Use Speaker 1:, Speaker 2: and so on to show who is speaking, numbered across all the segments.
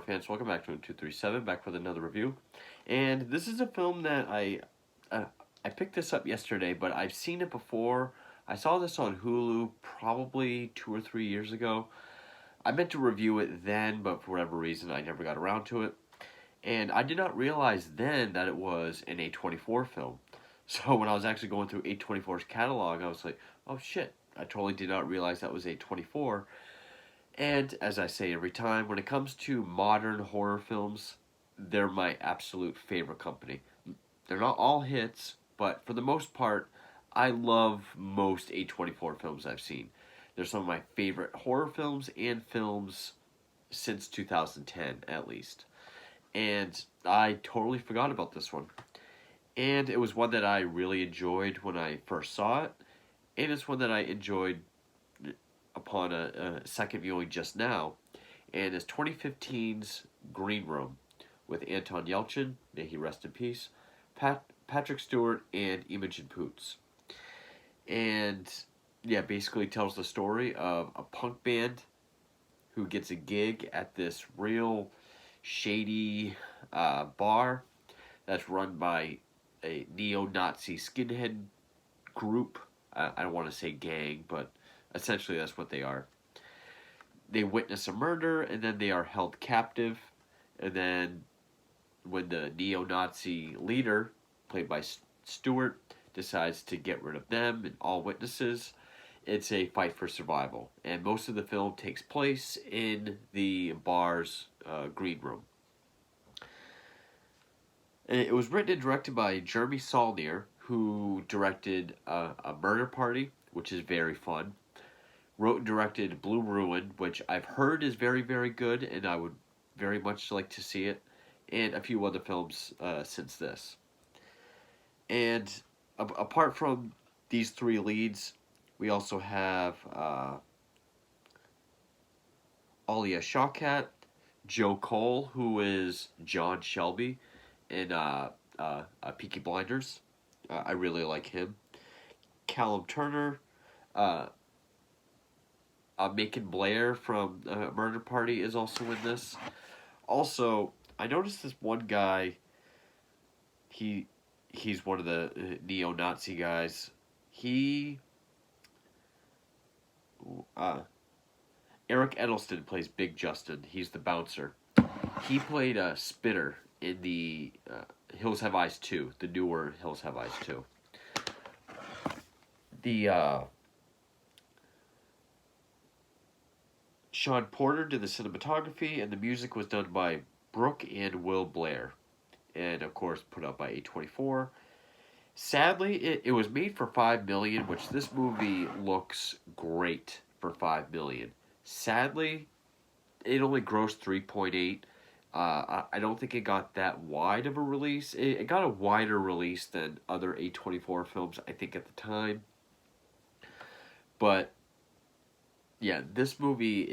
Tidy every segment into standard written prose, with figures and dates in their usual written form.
Speaker 1: fans, welcome back to 1237, back with another review. And this is a film that I picked this up yesterday, but I've seen it before. I saw this on Hulu probably 2 or 3 years ago. I meant to review it then, but for whatever reason, I never got around to it. And I did not realize then that it was an A24 film. So when I was actually going through A24's catalog, I was like, oh shit, I totally did not realize that was A24. And as I say every time, when it comes to modern horror films, they're my absolute favorite company. They're not all hits, but for the most part, I love most A24 films I've seen. They're some of my favorite horror films and films since 2010, at least. And I totally forgot about this one. And it was one that I really enjoyed when I first saw it, and it's one that I enjoyed upon a second viewing just now, and it's 2015's Green Room with Anton Yelchin, may he rest in peace, Patrick Stewart, and Imogen Poots. And yeah, basically tells the story of a punk band who gets a gig at this real shady bar that's run by a neo-Nazi skinhead group. I don't want to say gang, but essentially that's what they are. They witness a murder, and then they are held captive. And then when the neo-Nazi leader, played by Stewart, decides to get rid of them and all witnesses, it's a fight for survival. And most of the film takes place in the bar's green room. And it was written and directed by Jeremy Saulnier, who directed a Murder Party, which is very fun. Wrote and directed Blue Ruin, which I've heard is very, very good, and I would very much like to see it, and a few other films since this. And apart from these three leads, we also have Alia Shawkat, Joe Cole, who is John Shelby in Peaky Blinders. I really like him. Callum Turner, Macon Blair from Murder Party is also in this. Also, I noticed this one guy. He's one of the neo-Nazi guys. Eric Edelstein plays Big Justin. He's the bouncer. He played a Spitter in the Hills Have Eyes 2, the newer Hills Have Eyes 2. The Sean Porter did the cinematography, and the music was done by Brooke and Will Blair, and of course put out by A24. Sadly, it was made for $5 million, which this movie looks great for $5 million. Sadly, it only grossed 3.8. I don't think it got that wide of a release. It got a wider release than other A24 films, I think, at the time. But yeah, this movie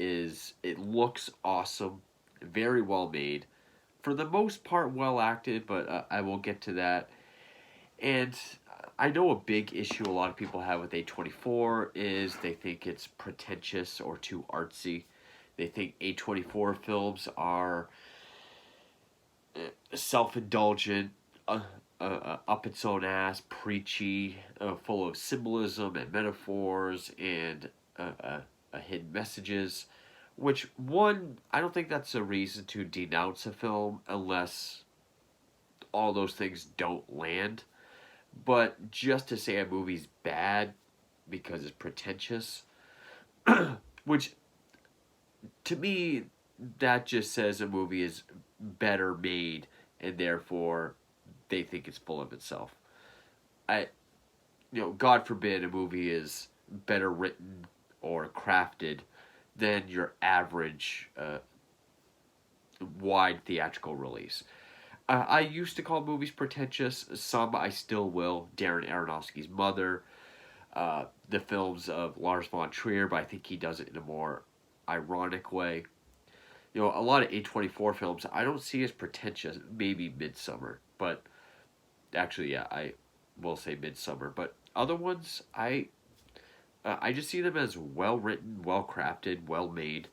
Speaker 1: it looks awesome, very well made. For the most part, well acted, but I will get to that. And I know a big issue a lot of people have with A24 is they think it's pretentious or too artsy. They think A24 films are self-indulgent, up its own ass, preachy, full of symbolism and metaphors and hidden messages. Which, one, I don't think that's a reason to denounce a film unless all those things don't land. But just to say a movie's bad because it's pretentious, which to me, that just says a movie is better made and therefore they think it's full of itself. God forbid a movie is better written or crafted than your average wide theatrical release. I used to call movies pretentious. Some I still will. Darren Aronofsky's Mother, the films of Lars von Trier, but I think he does it in a more ironic way. A lot of A24 films I don't see as pretentious. Maybe Midsummer, but actually, yeah, I will say Midsummer. But other ones, I just see them as well written, well crafted, well made,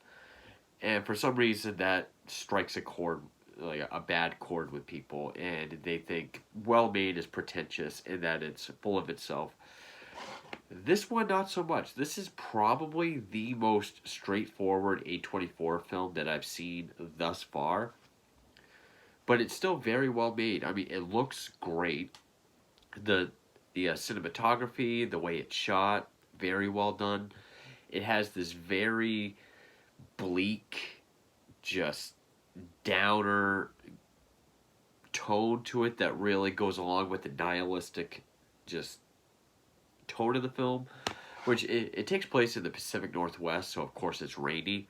Speaker 1: and for some reason that strikes a chord, like a bad chord with people, and they think well made is pretentious and that it's full of itself. This one, not so much. This is probably the most straightforward A24 film that I've seen thus far, but it's still very well made. I mean, it looks great. The cinematography, the way it's shot, very well done. It has this very bleak, just downer tone to it that really goes along with the nihilistic, just tone of the film. Which it takes place in the Pacific Northwest, so of course it's rainy.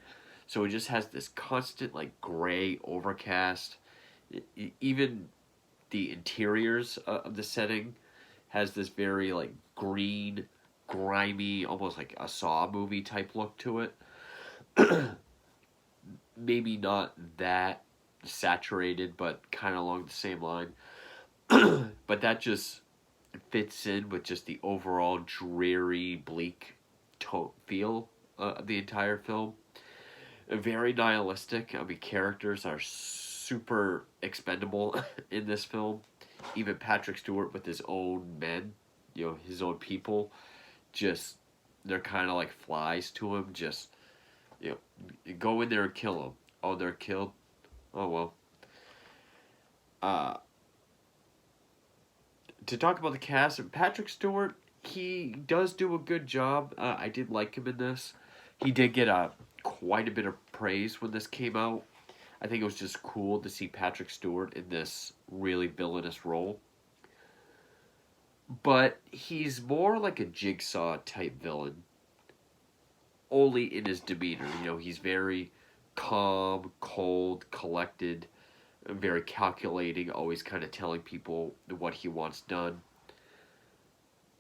Speaker 1: So it just has this constant like gray overcast. Even the interiors of the setting has this very like green, grimy, almost like a Saw movie type look to it. Maybe not that saturated, but kind of along the same line. But that just fits in with just the overall dreary, bleak feel of the entire film. Very nihilistic. I mean, characters are super expendable in this film. Even Patrick Stewart with his own men, his own people, just they're kind of like flies to him. Just go in there and kill them. Oh, they're killed. Oh well. Uh, to talk about the cast, and Patrick Stewart, he does do a good job. I did like him in this. He did get quite a bit of praise when this came out. I think it was just cool to see Patrick Stewart in this really villainous role. But he's more like a Jigsaw type villain, only in his demeanor. He's very calm, cold, collected, very calculating, always kind of telling people what he wants done.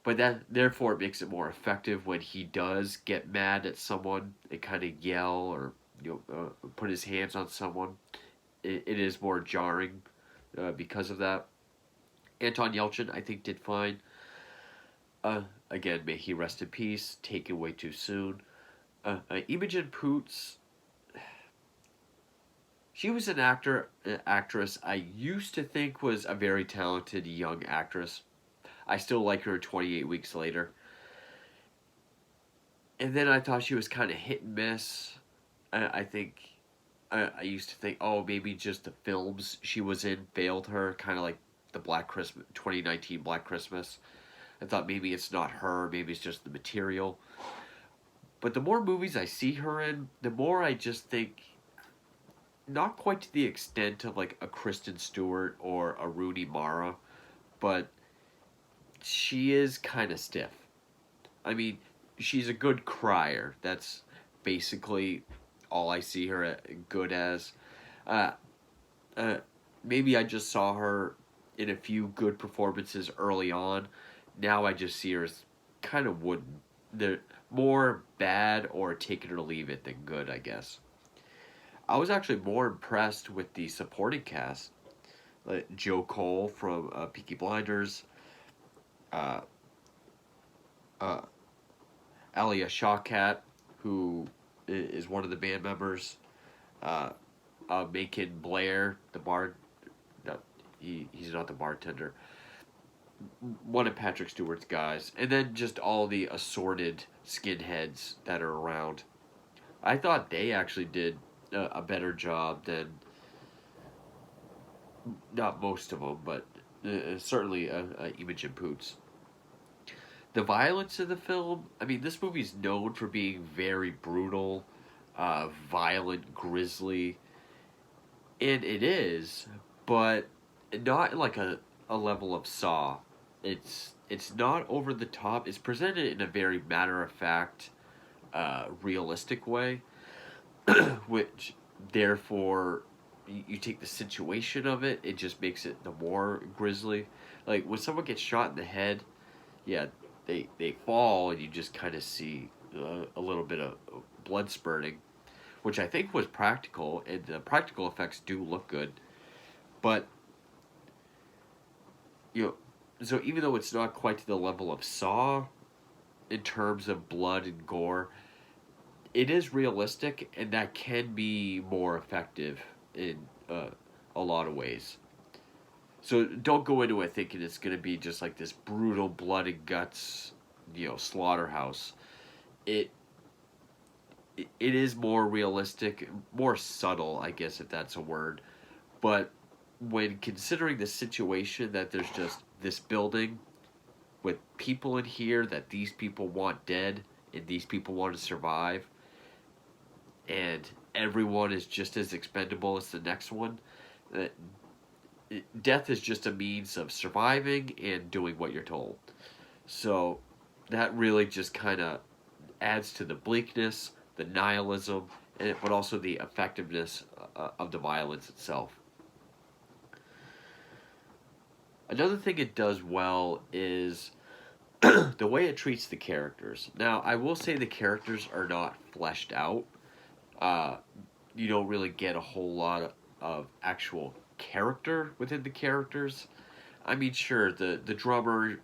Speaker 1: But that therefore it makes it more effective when he does get mad at someone and kind of yell or put his hands on someone. It is more jarring because of that. Anton Yelchin, I think, did fine. Again, may he rest in peace. Taken way too soon. Imogen Poots, she was an actress I used to think was a very talented young actress. I still like her 28 Weeks Later. And then I thought she was kind of hit and miss. I think I used to think, oh, maybe just the films she was in failed her, kind of like the Black Christmas 2019 Black Christmas. I thought maybe it's not her, maybe it's just the material. But the more movies I see her in, the more I just think, not quite to the extent of like a Kristen Stewart or a Rooney Mara, but she is kind of stiff. I mean, she's a good crier. That's basically all I see her good as. Uh, uh, Maybe I just saw her in a few good performances early on. Now I just see her as kind of wooden. They're more bad or take it or leave it than good, I guess. I was actually more impressed with the supporting cast. Like Joe Cole from Peaky Blinders, uh, uh, Alia Shawkat, who is one of the band members, uh, Macon Blair, the bar. No, he's not the bartender. One of Patrick Stewart's guys, and then just all the assorted skinheads that are around. I thought they actually did a better job than not most of them, but certainly Imogen Poots. The violence in the film, I mean, this movie's known for being very brutal, violent, grisly, and it is, but not like a level of Saw. It's not over the top. It's presented in a very matter of fact, realistic way, which therefore you take the situation of it, it just makes it the more grisly. Like when someone gets shot in the head, yeah, they fall and you just kind of see a little bit of blood spurting, which I think was practical, and the practical effects do look good. But you know, so even though it's not quite to the level of Saw in terms of blood and gore, it is realistic, and that can be more effective in a lot of ways. So don't go into it thinking it's going to be just like this brutal blood and guts, slaughterhouse. It it is more realistic, more subtle, I guess if that's a word. But when considering the situation that there's just this building with people in here that these people want dead and these people want to survive, and everyone is just as expendable as the next one, uh, death is just a means of surviving and doing what you're told. So that really just kind of adds to the bleakness, the nihilism, but also the effectiveness of the violence itself. Another thing it does well is the way it treats the characters. Now, I will say the characters are not fleshed out. Uh, you don't really get a whole lot of actual character within the characters. I mean, sure, the drummer,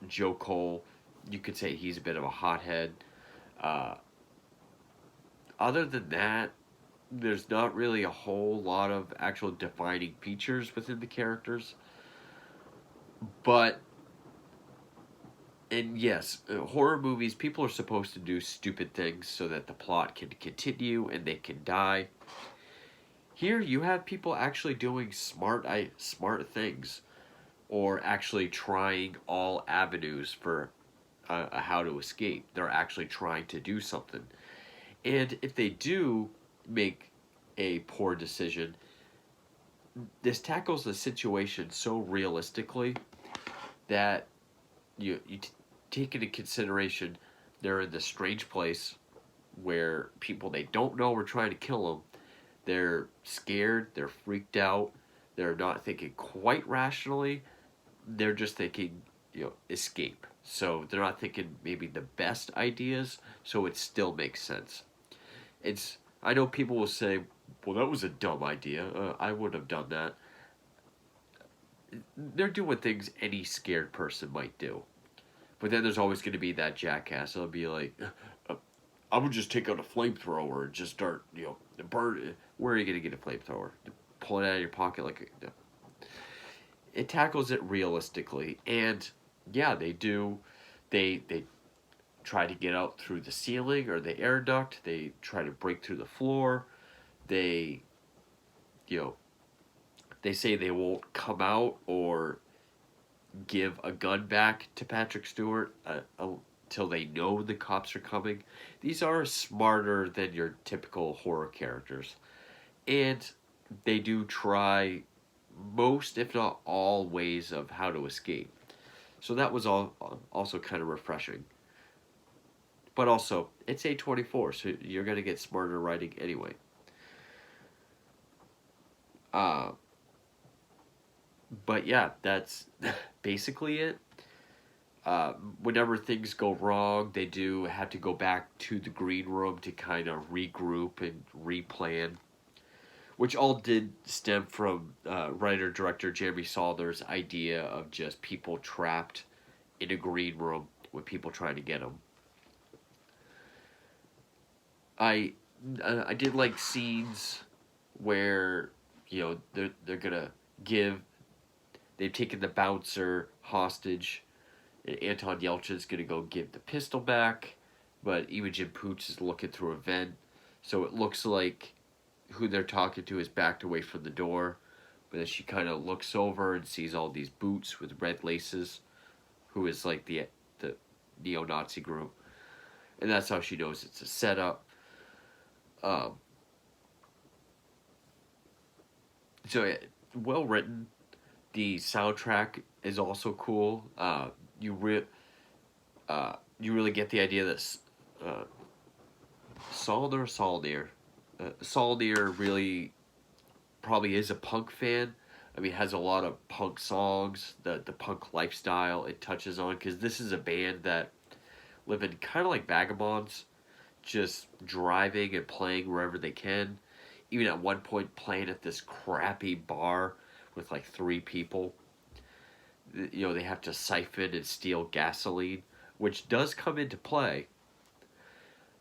Speaker 1: Joe Cole, you could say he's a bit of a hothead. Uh, Other than that, there's not really a whole lot of actual defining features within the characters. But, and yes, horror movies, people are supposed to do stupid things so that the plot can continue and they can die. Here, you have people actually doing smart things, or actually trying all avenues for how to escape. They're actually trying to do something. And if they do make a poor decision, this tackles the situation so realistically that you take into consideration they're in this strange place where people they don't know are trying to kill them. They're scared, they're freaked out, they're not thinking quite rationally. They're just thinking, escape. So they're not thinking maybe the best ideas, so it still makes sense. It's I know people will say, "Well, that was a dumb idea. I would have done that." They're doing things any scared person might do. But then there's always going to be that jackass. They'll be like, "I would just take out a flamethrower and just start, burn it." Where are you going to get a flamethrower? Pull it out of your pocket like no. It tackles it realistically, and yeah, they do. They try to get out through the ceiling or the air duct. They try to break through the floor. They, you know, they say they won't come out or give a gun back to Patrick Stewart until they know the cops are coming. These are smarter than your typical horror characters. And they do try most, if not all, ways of how to escape. So that was also kind of refreshing. But also, it's A24, so you're going to get smarter writing anyway. Uh, but yeah, that's basically it. Whenever things go wrong, they do have to go back to the green room to kind of regroup and replan, which all did stem from writer-director Jeremy Saulder's idea of just people trapped in a green room with people trying to get them. I did like scenes where they're gonna give they've taken the bouncer hostage, and Anton Yelchin's gonna go give the pistol back, but Imogen Pooch is looking through a vent, so it looks like who they're talking to is backed away from the door, but then she kind of looks over and sees all these boots with red laces, who is like the neo-Nazi group, and that's how she knows it's a setup. Um, so well written. The soundtrack is also cool. You really get the idea that Solnier really probably is a punk fan. I mean, has a lot of punk songs, the punk lifestyle it touches on, because this is a band that live in kind of like vagabonds, just driving and playing wherever they can. Even at one point, playing at this crappy bar with like 3 people. They have to siphon and steal gasoline, which does come into play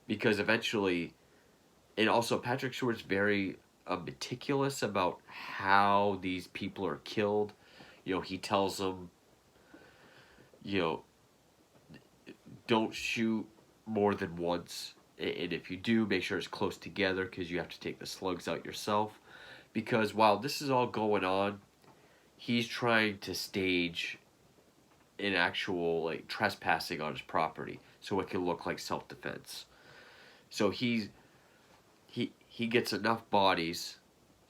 Speaker 1: because eventually, and also Patrick Stewart's very meticulous about how these people are killed. He tells them, you know, don't shoot more than once. And if you do, make sure it's close together because you have to take the slugs out yourself. Because while this is all going on, he's trying to stage an actual like trespassing on his property so it can look like self-defense. So he gets enough bodies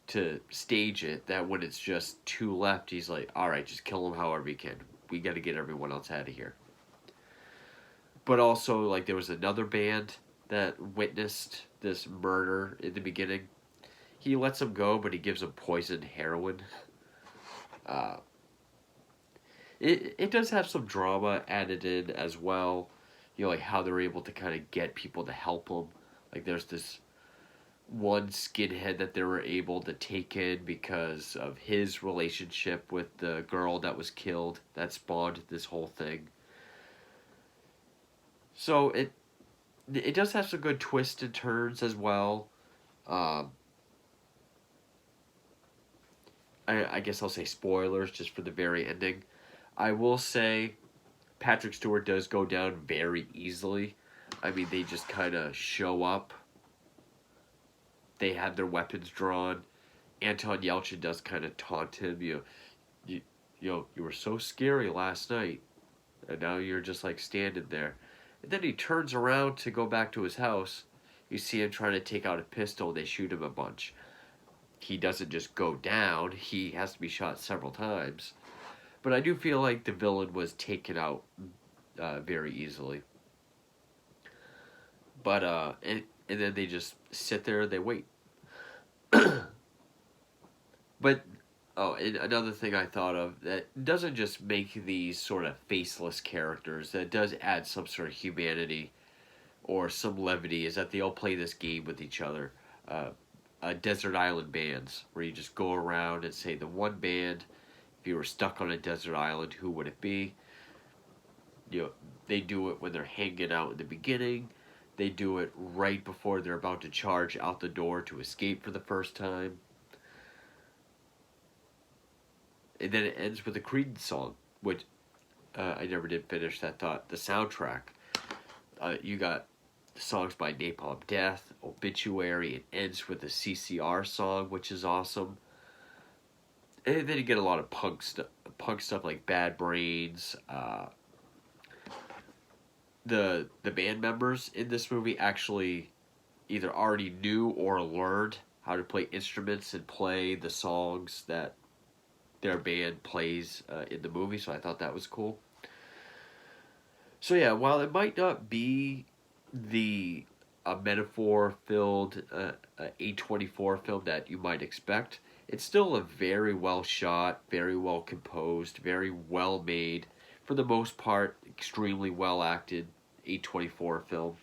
Speaker 1: to stage it that when it's just two left, he's like, all right, just kill them however you can. We got to get everyone else out of here. But also, like, there was another band that witnessed this murder in the beginning. He lets them go, but he gives them poison heroin. Uh, it does have some drama added in as well. Like how they're able to kind of get people to help them. Like there's this one skinhead that they were able to take in because of his relationship with the girl that was killed that spawned this whole thing. So it does have some good twists and turns as well. Um, I guess I'll say spoilers just for the very ending. I will say Patrick Stewart does go down very easily. I mean, they just kind of show up. They have their weapons drawn. Anton Yelchin does kind of taunt him. You, you were so scary last night, and now you're just like standing there. And then he turns around to go back to his house. You see him trying to take out a pistol. And they shoot him a bunch. He doesn't just go down. He has to be shot several times. But I do feel like the villain was taken out very easily. But and then they just sit there and they wait. But and another thing I thought of that doesn't just make these sort of faceless characters, that does add some sort of humanity or some levity, is that they all play this game with each other. Desert island bands, where you just go around and say the one band, if you were stuck on a desert island, who would it be? They do it when they're hanging out in the beginning. They do it right before they're about to charge out the door to escape for the first time. And then it ends with a Creed song, which I never did finish that thought. The soundtrack, you got songs by Napalm Death, Obituary. It ends with a CCR song, which is awesome. And then you get a lot of punk stuff like Bad Brains. The band members in this movie actually either already knew or learned how to play instruments and play the songs that their band plays in the movie, so I thought that was cool. So yeah, while it might not be the metaphor-filled A24 film that you might expect, it's still a very well shot, very well composed, very well made, for the most part, extremely well acted A24 film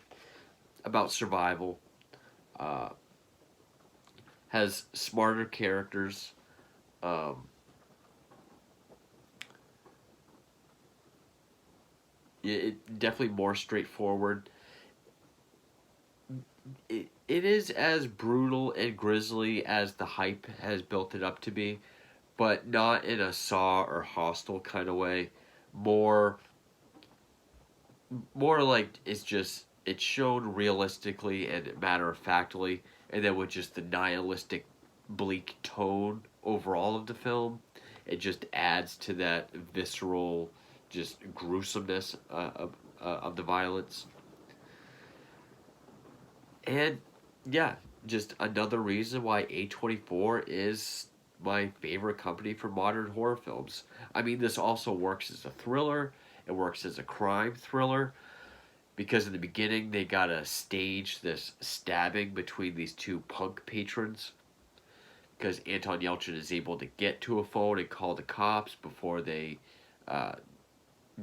Speaker 1: about survival. Uh, has smarter characters. Um, it definitely more straightforward. It is as brutal and grisly as the hype has built it up to be, but not in a Saw or Hostel kind of way. More, more like it's shown realistically and matter of factly, and then with just the nihilistic, bleak tone overall of the film, it just adds to that visceral, just gruesomeness of the violence. And yeah, just another reason why A24 is my favorite company for modern horror films. I mean, this also works as a thriller, it works as a crime thriller, because in the beginning they gotta stage this stabbing between these two punk patrons. Because Anton Yelchin is able to get to a phone and call the cops before they uh,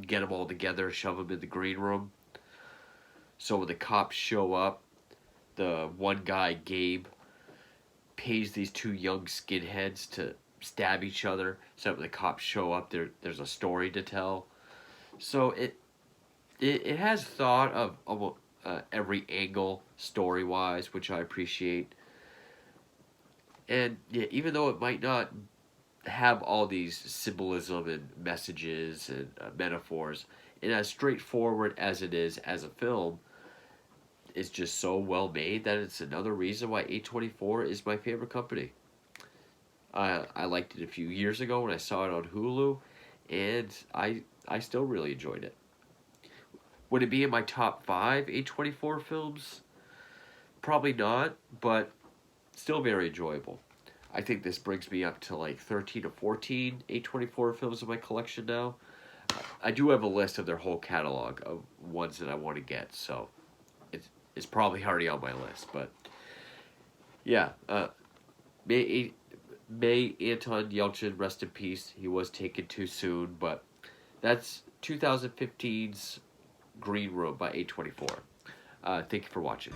Speaker 1: get them all together, shove them in the green room. So when the cops show up, the one guy, Gabe, pays these two young skinheads to stab each other. So when the cops show up, there's a story to tell. So it has thought of almost every angle story wise, which I appreciate. And yeah, even though it might not have all these symbolism and messages and metaphors, and as straightforward as it is as a film, it's just so well made that it's another reason why A24 is my favorite company. I liked it a few years ago when I saw it on Hulu, and I still really enjoyed it. Would it be in my top five A24 films? Probably not, but still very enjoyable. I think this brings me up to like 13 or 14 A24 films in my collection now. I do have a list of their whole catalog of ones that I want to get, so it's probably already on my list. But yeah, May May Anton Yelchin, rest in peace. He was taken too soon, but that's 2015's Green Room by A24. Thank you for watching.